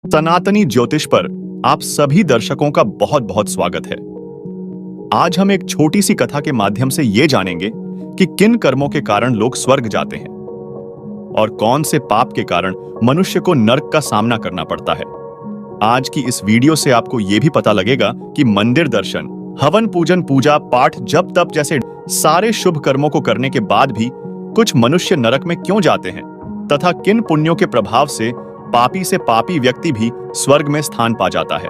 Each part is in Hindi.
सनातनी ज्योतिष पर आप सभी दर्शकों का बहुत बहुत स्वागत है। आज हम एक छोटी सी कथा के माध्यम से ये जानेंगे कि किन कर्मों के कारण लोग स्वर्ग जाते हैं और कौन से पाप के कारण मनुष्य को नरक का सामना करना पड़ता है। आज की इस वीडियो से आपको यह भी पता लगेगा कि मंदिर दर्शन, हवन पूजन, पूजा पाठ, जप तप जैसे सारे शुभ कर्मों को करने के बाद भी कुछ मनुष्य नरक में क्यों जाते हैं तथा किन पुण्यों के प्रभाव से पापी से पापी व्यक्ति भी स्वर्ग में स्थान पा जाता है।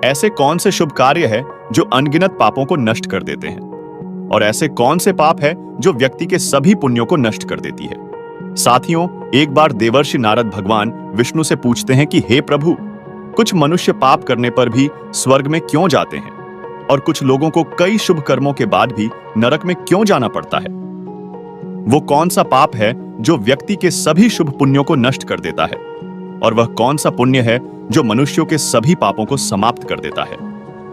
ऐसे कौन से शुभ कार्य है जो अनगिनत पापों को नष्ट कर देते हैं और ऐसे कौन से पाप है जो व्यक्ति के सभी पुण्यों को नष्ट कर देती है। साथियों, एक बार देवर्षि नारद भगवान विष्णु से पूछते हैं कि हे प्रभु, कुछ मनुष्य पाप करने पर भी स्वर्ग में क्यों जाते हैं और कुछ लोगों को कई शुभ कर्मों के बाद भी नरक में क्यों जाना पड़ता है। वो कौन सा पाप है जो व्यक्ति के सभी शुभ पुण्यों को नष्ट कर देता है और वह कौन सा पुण्य है जो मनुष्यों के सभी पापों को समाप्त कर देता है।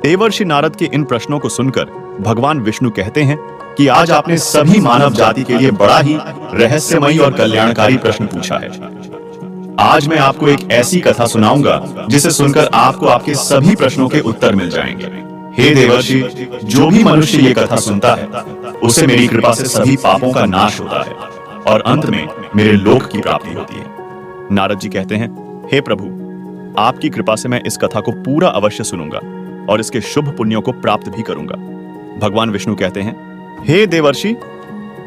देवर्षि नारद के इन प्रश्नों को सुनकर भगवान विष्णु कहते हैं कि आज आपने सभी मानव जाति के लिए बड़ा ही रहस्यमयी और कल्याणकारी प्रश्न पूछा है। आज मैं आपको एक ऐसी कथा सुनाऊंगा जिसे सुनकर आपको आपके सभी प्रश्नों के उत्तर मिल जाएंगे। हे देवर्षि, जो भी मनुष्य ये कथा सुनता है उसे मेरी कृपा से सभी पापों का नाश होता है और अंत में मेरे लोक की प्राप्ति होती है। नारद जी कहते हैं, हे प्रभु, आपकी कृपा से मैं इस कथा को पूरा अवश्य सुनूंगा और इसके शुभ पुण्यों को प्राप्त भी करूंगा। भगवान विष्णु कहते हैं, हे देवर्षि,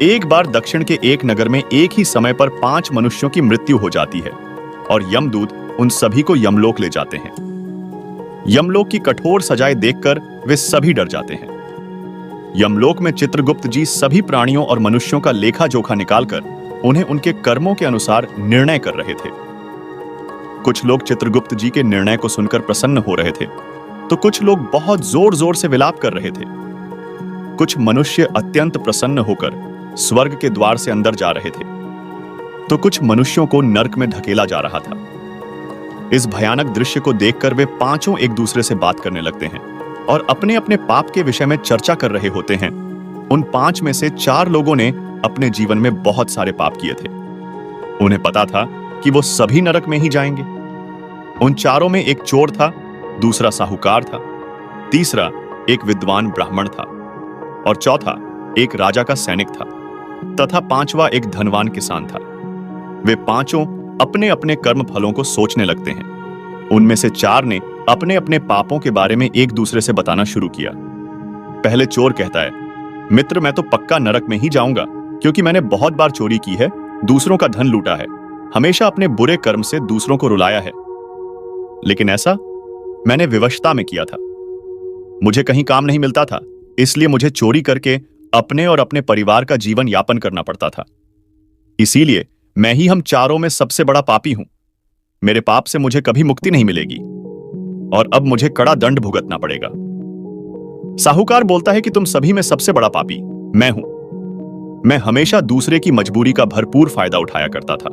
एक बार दक्षिण के एक नगर में एक ही समय पर 5 मनुष्यों की मृत्यु हो जाती है और यमदूत उन सभी को यमलोक ले जाते हैं। यमलोक की कठोर सजाएं देखकर वे सभी डर जाते हैं। यमलोक में चित्रगुप्त जी सभी प्राणियों और मनुष्यों का लेखा जोखा निकालकर उन्हें उनके कर्मों के अनुसार निर्णय कर रहे थे। कुछ लोग चित्रगुप्त जी के निर्णय को सुनकर प्रसन्न हो रहे थे, तो कुछ लोग बहुत जोर जोर से विलाप कर रहे थे। कुछ मनुष्य अत्यंत प्रसन्न होकर स्वर्ग के द्वार से अंदर जा रहे थे, तो कुछ मनुष्यों को नरक में धकेला जा रहा था। इस भयानक दृश्य को देखकर वे पांचों एक दूसरे से बात करने लगते हैं और अपने अपने पाप के विषय में चर्चा कर रहे होते हैं। उन 5 में से 4 लोगों ने अपने जीवन में बहुत सारे पाप किए थे। उन्हें पता था कि वो सभी नरक में ही जाएंगे। उन 4 में एक चोर था, दूसरा साहूकार था, तीसरा एक विद्वान ब्राह्मण था और चौथा एक राजा का सैनिक था तथा 5वां एक धनवान किसान था। वे पांचों अपने अपने कर्म फलों को सोचने लगते हैं। उनमें से 4 ने अपने अपने पापों के बारे में एक दूसरे से बताना शुरू किया। पहले चोर कहता है, मित्र, मैं तो पक्का नरक में ही जाऊंगा क्योंकि मैंने बहुत बार चोरी की है, दूसरों का धन लूटा है, हमेशा अपने बुरे कर्म से दूसरों को रुलाया है। लेकिन ऐसा मैंने विवशता में किया था। मुझे कहीं काम नहीं मिलता था, इसलिए मुझे चोरी करके अपने और अपने परिवार का जीवन यापन करना पड़ता था। इसीलिए मैं ही हम 4 में सबसे बड़ा पापी हूं। मेरे पाप से मुझे कभी मुक्ति नहीं मिलेगी और अब मुझे कड़ा दंड भुगतना पड़ेगा। साहूकार बोलता है कि तुम सभी में सबसे बड़ा पापी मैं हूं। मैं हमेशा दूसरे की मजबूरी का भरपूर फायदा उठाया करता था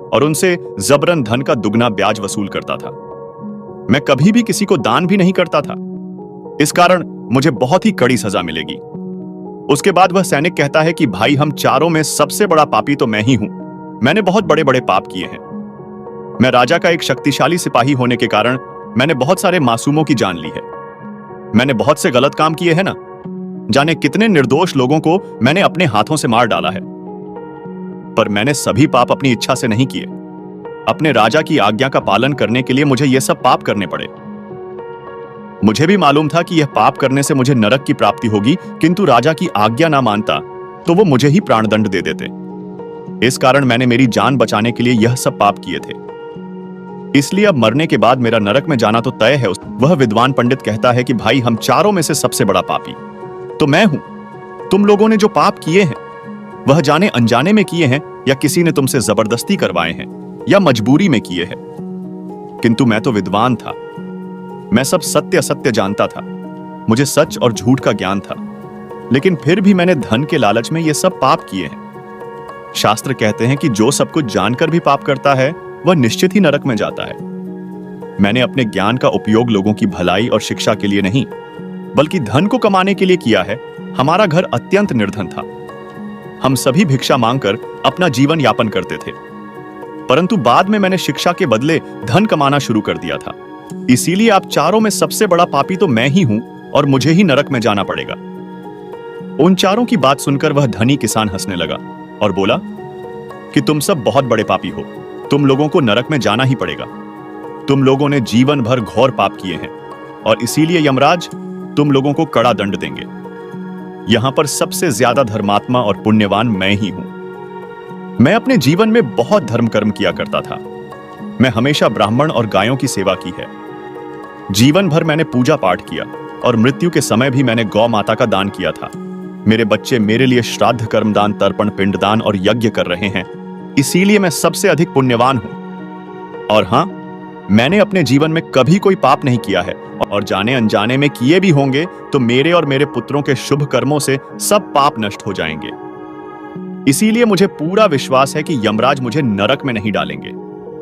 और उनसे जबरन धन का दुगना ब्याज वसूल करता था। मैं कभी भी किसी को दान भी नहीं करता था। इस कारण मुझे बहुत ही कड़ी सजा मिलेगी। उसके बाद वह सैनिक कहता है कि भाई, हम 4 में सबसे बड़ा पापी तो मैं ही हूं। मैंने बहुत बड़े बड़े पाप किए हैं। मैं राजा का एक शक्तिशाली सिपाही होने के कारण मैंने बहुत सारे मासूमों की जान ली है। मैंने बहुत से गलत काम किए हैं ना, जाने कितने निर्दोष लोगों को मैंने अपने हाथों से मार डाला है। पर मैंने सभी पाप अपनी इच्छा से नहीं किए। अपने राजा की आज्ञा का पालन करने के लिए मुझे यह सब पाप करने पड़े। मुझे भी मालूम था कि यह पाप करने से मुझे नरक की प्राप्ति होगी, किंतु राजा की आज्ञा ना मानता तो वो मुझे ही प्राणदंड दे देते। इस कारण मैंने मेरी जान बचाने के लिए यह सब पाप किए थे। इसलिए अब मरने के बाद मेरा नरक में जाना तो तय है। वह विद्वान पंडित कहता है कि भाई, हम 4 में से सबसे बड़ा पापी तो मैं हूं। तुम लोगों ने जो पाप किए हैं वह जाने अनजाने में किए हैं या किसी ने तुमसे जबरदस्ती करवाए हैं या मजबूरी में किए हैं, किंतु मैं तो विद्वान था। मैं सब सत्य असत्य जानता था। मुझे सच और झूठ का ज्ञान था, लेकिन फिर भी मैंने धन के लालच में ये सब पाप किए हैं। शास्त्र कहते हैं कि जो सब कुछ जानकर भी पाप करता है वह निश्चित ही नरक में जाता है। मैंने अपने ज्ञान का उपयोग लोगों की भलाई और शिक्षा के लिए नहीं, बल्कि धन को कमाने के लिए किया है। हमारा घर अत्यंत निर्धन था। हम सभी भिक्षा मांगकर अपना जीवन यापन करते थे। परंतु बाद में मैंने शिक्षा के बदले धन कमाना शुरू कर दिया था। इसीलिए आप चारों में सबसे बड़ा पापी तो मैं ही हूं और मुझे ही नरक में जाना पड़ेगा। उन चारों की बात सुनकर वह धनी किसान हंसने लगा और बोला कि तुम सब बहुत बड़े पापी हो, तुम लोगों को नरक में जाना ही पड़ेगा। तुम लोगों ने जीवन भर घोर पाप किए हैं और इसीलिए यमराज तुम लोगों को कड़ा दंड देंगे। यहां पर सबसे ज्यादा धर्मात्मा और पुण्यवान मैं ही हूं। मैं अपने जीवन में बहुत धर्म कर्म किया करता था। मैं हमेशा ब्राह्मण और गायों की सेवा की है। जीवन भर मैंने पूजा पाठ किया और मृत्यु के समय भी मैंने गौ माता का दान किया था। मेरे बच्चे मेरे लिए श्राद्ध, कर्मदान, तर्पण, पिंडदान और यज्ञ कर रहे हैं, इसीलिए मैं सबसे अधिक पुण्यवान हूं। और हां, मैंने अपने जीवन में कभी कोई पाप नहीं किया है और जाने अनजाने में किए भी होंगे तो मेरे और मेरे पुत्रों के शुभ कर्मों से सब पाप नष्ट हो जाएंगे। इसीलिए मुझे पूरा विश्वास है कि यमराज मुझे नरक में नहीं डालेंगे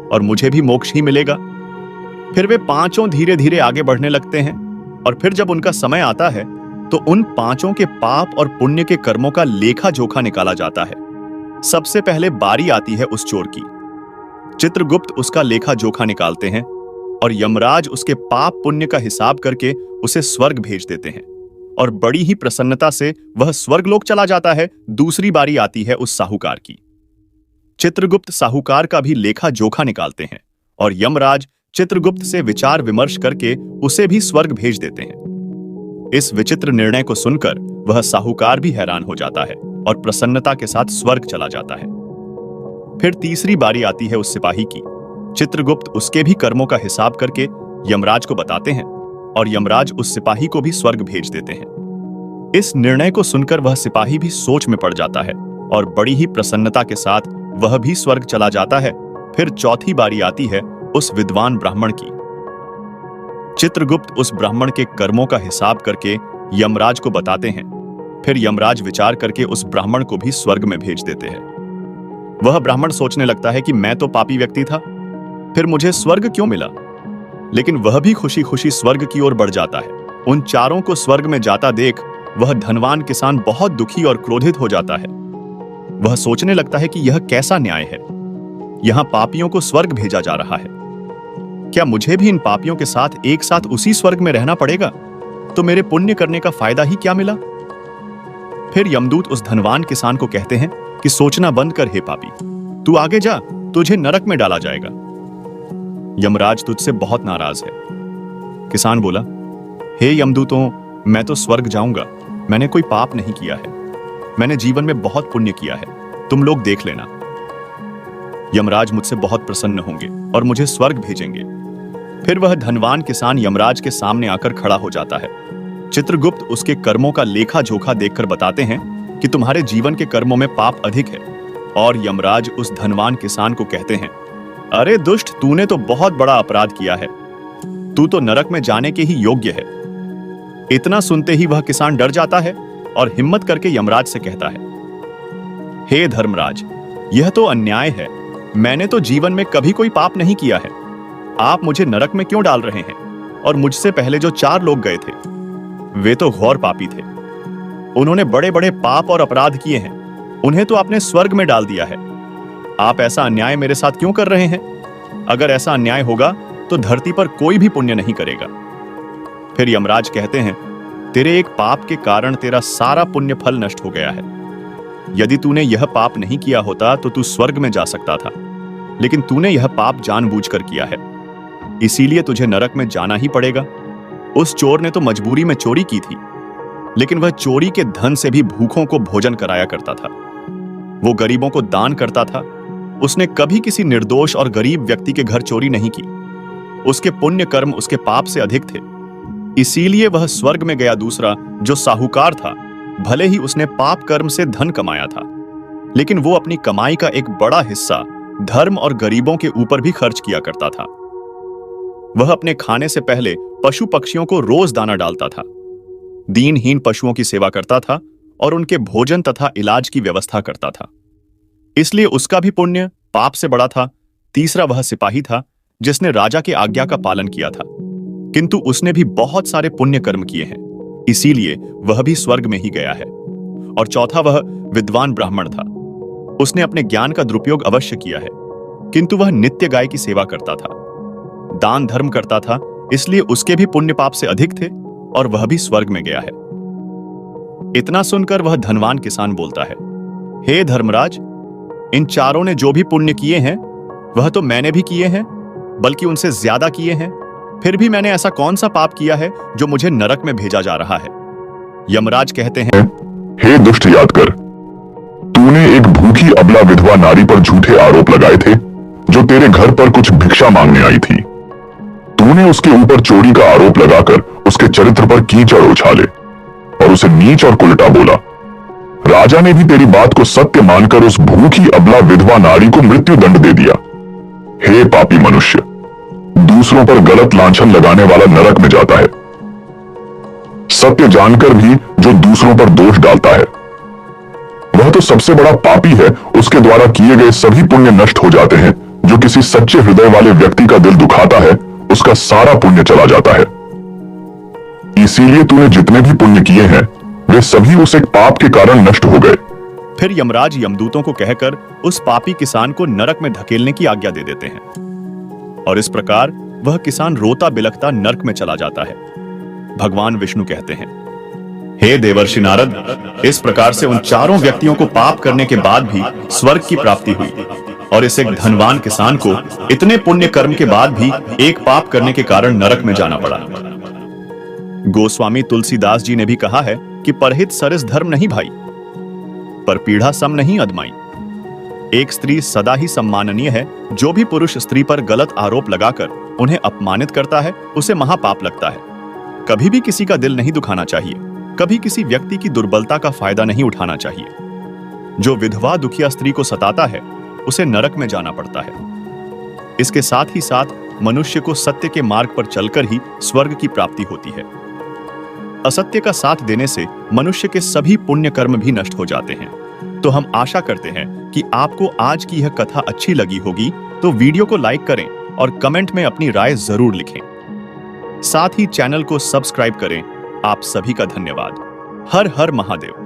और मुझे भी मोक्ष ही मिलेगा। फिर वे पांचों धीरे धीरे आगे बढ़ने लगते हैं और फिर जब उनका समय आता है तो उन पांचों के पाप और पुण्य के कर्मों का लेखा जोखा निकाला जाता है। सबसे पहले बारी आती है उस चोर की। चित्रगुप्त उसका लेखा जोखा निकालते हैं और यमराज उसके पाप पुण्य का हिसाब करके उसे स्वर्ग भेज देते हैं और बड़ी ही प्रसन्नता से वह स्वर्गलोक चला जाता है। दूसरी बारी आती है उस साहूकार की। चित्रगुप्त साहूकार का भी लेखा जोखा निकालते हैं और यमराज चित्रगुप्त से विचार विमर्श करके उसे भी स्वर्ग भेज देते हैं। इस विचित्र निर्णय को सुनकर वह साहूकार भी हैरान हो जाता है और प्रसन्नता के साथ स्वर्ग चला जाता है। फिर तीसरी बारी आती है उस सिपाही की। चित्रगुप्त उसके भी कर्मों का हिसाब करके यमराज को बताते हैं और यमराज उस सिपाही को भी स्वर्ग भेज देते हैं। इस निर्णय को सुनकर वह सिपाही भी सोच में पड़ जाता है और बड़ी ही प्रसन्नता के साथ वह भी स्वर्ग चला जाता है। फिर चौथी बारी आती है उस विद्वान ब्राह्मण की। चित्रगुप्त उस ब्राह्मण के कर्मों का हिसाब करके यमराज को बताते हैं। फिर यमराज विचार करके उस ब्राह्मण को भी स्वर्ग में भेज देते हैं। वह ब्राह्मण सोचने लगता है कि मैं तो पापी व्यक्ति था, फिर मुझे स्वर्ग क्यों मिला? लेकिन वह भी खुशी खुशी स्वर्ग की ओर बढ़ जाता है। उन चारों को स्वर्ग में जाता देख वह धनवान किसान बहुत दुखी और क्रोधित हो जाता है। वह सोचने लगता है कि यह कैसा न्याय है, यहां पापियों को स्वर्ग भेजा जा रहा है। क्या मुझे भी इन पापियों के साथ एक साथ उसी स्वर्ग में रहना पड़ेगा? तो मेरे पुण्य करने का फायदा ही क्या मिला? फिर यमदूत उस धनवान किसान को कहते हैं कि सोचना बंद कर हे पापी, तू आगे जा, तुझे नरक में डाला जाएगा। यमराज तुझसे बहुत नाराज है। किसान बोला, हे यमदूतों, मैं तो स्वर्ग जाऊंगा, मैंने कोई पाप नहीं किया है, मैंने जीवन में बहुत पुण्य किया है, तुम लोग देख लेना। यमराज मुझसे बहुत प्रसन्न होंगे और मुझे स्वर्ग भेजेंगे। फिर वह धनवान किसान यमराज के सामने आकर खड़ा हो जाता है। चित्रगुप्त उसके कर्मों का लेखा जोखा देखकर बताते हैं कि तुम्हारे जीवन के कर्मों में पाप अधिक है। और यमराज उस धनवान किसान को कहते हैं, अरे दुष्ट, तूने तो बहुत बड़ा अपराध किया है, तू तो नरक में जाने के ही योग्य है। इतना सुनते ही वह किसान डर जाता है और हिम्मत करके यमराज से कहता है, हे धर्मराज, यह तो अन्याय है, मैंने तो जीवन में कभी कोई पाप नहीं किया है, आप मुझे नरक में क्यों डाल रहे हैं? और मुझसे पहले जो 4 लोग गए थे वे तो घोर पापी थे, उन्होंने बड़े बड़े पाप और अपराध किए हैं, उन्हें तो आपने स्वर्ग में डाल दिया है। आप ऐसा अन्याय मेरे साथ क्यों कर रहे हैं? अगर ऐसा अन्याय होगा तो धरती पर कोई भी पुण्य नहीं करेगा। फिर यमराज कहते हैं, तेरे एक पाप के कारण तेरा सारा पुण्य फल नष्ट हो गया है। यदि तूने यह पाप नहीं किया होता तो तू स्वर्ग में जा सकता था, लेकिन तूने यह पाप जानबूझकर किया है, इसीलिए तुझे नरक में जाना ही पड़ेगा। उस चोर ने तो मजबूरी में चोरी की थी, लेकिन वह चोरी के धन से भी भूखों को भोजन कराया करता था, वो गरीबों को दान करता था। उसने कभी किसी निर्दोष और गरीब व्यक्ति के घर चोरी नहीं की। उसके पुण्य कर्म उसके पाप से अधिक थे, इसीलिए वह स्वर्ग में गया। दूसरा जो साहूकार था, भले ही उसने पाप कर्म से धन कमाया था, लेकिन वो अपनी कमाई का एक बड़ा हिस्सा धर्म और गरीबों के ऊपर भी खर्च किया करता था। वह अपने खाने से पहले पशु पक्षियों को रोज दाना डालता था, दीनहीन पशुओं की सेवा करता था और उनके भोजन तथा इलाज की व्यवस्था करता था, इसलिए उसका भी पुण्य पाप से बड़ा था। तीसरा वह सिपाही था जिसने राजा की आज्ञा का पालन किया था, किंतु उसने भी बहुत सारे पुण्य कर्म किए हैं, इसीलिए वह भी स्वर्ग में ही गया है। और चौथा वह विद्वान ब्राह्मण था, उसने अपने ज्ञान का दुरुपयोग अवश्य किया है, किंतु वह नित्य गाय की सेवा करता था, दान धर्म करता था, इसलिए उसके भी पुण्य पाप से अधिक थे और वह भी स्वर्ग में गया है। इतना सुनकर वह धनवान किसान बोलता है, हे धर्मराज, इन चारों ने जो भी पुण्य किए हैं वह तो मैंने भी किए हैं, बल्कि उनसे ज्यादा किए हैं। फिर भी मैंने ऐसा कौन सा पाप किया है जो मुझे नरक में भेजा जा रहा है? यमराज कहते हैं, हे दुष्ट यादकर, तूने एक भूखी अबला विधवा नारी पर झूठे आरोप लगाए थे जो तेरे घर पर कुछ भिक्षा मांगने आई थी। तूने उसके ऊपर चोरी का आरोप लगाकर उसके चरित्र पर कीचड़ उछाले और उसे नीच और उल्टा बोला। राजा ने भी तेरी बात को सत्य मानकर उस भूखी अबला विधवा नारी को मृत्यु दंड दे दिया। हे पापी मनुष्य, दूसरों पर गलत लांछन लगाने वाला नरक में जाता है। सत्य जानकर भी जो दूसरों पर दोष डालता है वह तो सबसे बड़ा पापी है। उसके द्वारा किए गए सभी पुण्य नष्ट हो जाते हैं। जो किसी सच्चे हृदय वाले व्यक्ति का दिल दुखाता है उसका सारा पुण्य चला जाता है। इसीलिए तूने जितने भी पुण्य किए हैं वे सभी उस एक पाप के कारण नष्ट हो गए। फिर यमराज यमदूतों को कहकर उस पापी किसान को नरक में धकेलने की आज्ञा दे देते हैं और इस प्रकार वह किसान रोता बिलखता नरक में चला जाता है। भगवान विष्णु कहते हैं, हे देवर्षि नारद, इस प्रकार से उन चारों व्यक्तियों को पाप करने के बाद भी स्वर्ग की प्राप्ति हुई और इस एक धनवान किसान को इतने पुण्य कर्म के बाद भी एक पाप करने के कारण नरक में जाना पड़ा। गोस्वामी तुलसीदास जी ने भी कहा है कि परहित सरस धर्म नहीं भाई, पर पीढ़ा सम नहीं अदमाई। एक स्त्री सदा ही सम्माननीय है। जो भी पुरुष स्त्री पर गलत आरोप लगाकर उन्हें अपमानित करता है उसे महापाप लगता है। कभी भी किसी का दिल नहीं दुखाना चाहिए, कभी किसी व्यक्ति की दुर्बलता का फायदा नहीं उठाना चाहिए। जो विधवा दुखिया स्त्री को सताता है उसे नरक में जाना पड़ता है। इसके साथ ही साथ मनुष्य को सत्य के मार्ग पर चलकर ही स्वर्ग की प्राप्ति होती है। असत्य का साथ देने से मनुष्य के सभी पुण्य कर्म भी नष्ट हो जाते हैं। तो हम आशा करते हैं कि आपको आज की यह कथा अच्छी लगी होगी, तो वीडियो को लाइक करें और कमेंट में अपनी राय जरूर लिखें। साथ ही चैनल को सब्सक्राइब करें। आप सभी का धन्यवाद। हर हर महादेव।